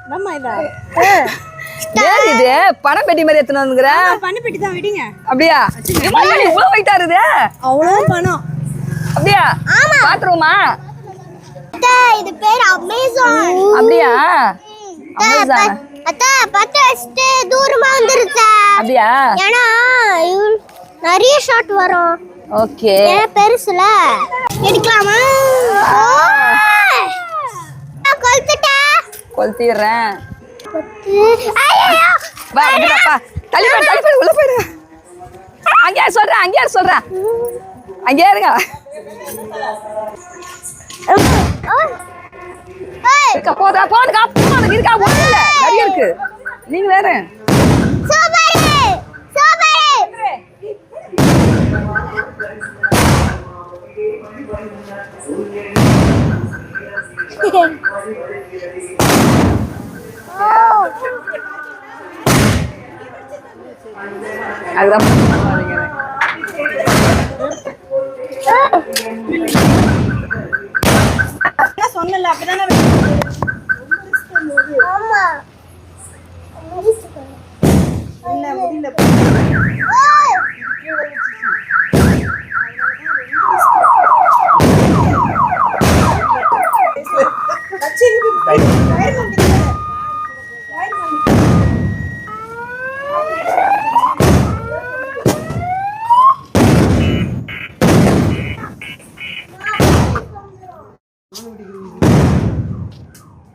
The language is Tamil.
நம்ம இதா ஏன் இது பணம் பெட்டி மாதிரி எத்தனை வந்துங்கிற பண்ணி பெட்டி தான் விடுங்க. அப்படியா இவ்வளவு வெயிட்டா இருக்குது அவ்வளோ பணம் அப்படியா பாத்துருவோமா இது பேர் அமேசான். அப்படியா அமேசான் அத்தா பத்து வச்சுட்டு தூரமா வந்துருச்சா அப்படியா ஏன்னா நிறைய ஷாட் வரும். ஓகே ஏன்னா பெருசுல எடுக்கலாமா கொளுத்திடுறேன் ஐயோ வா பாப்பா தள்ளி போய் உள்ள போயிடு அங்கேயா சொல்றேன் அங்கேயா இருங்க இருக்கா போதுக்கா அப்பா இருக்கா ஒண்ணு இல்ல நிறைய இருக்கு நீங்க வேற அதுதான் சொன்னல அப்படிதானே ஆமா இல்ல முடியல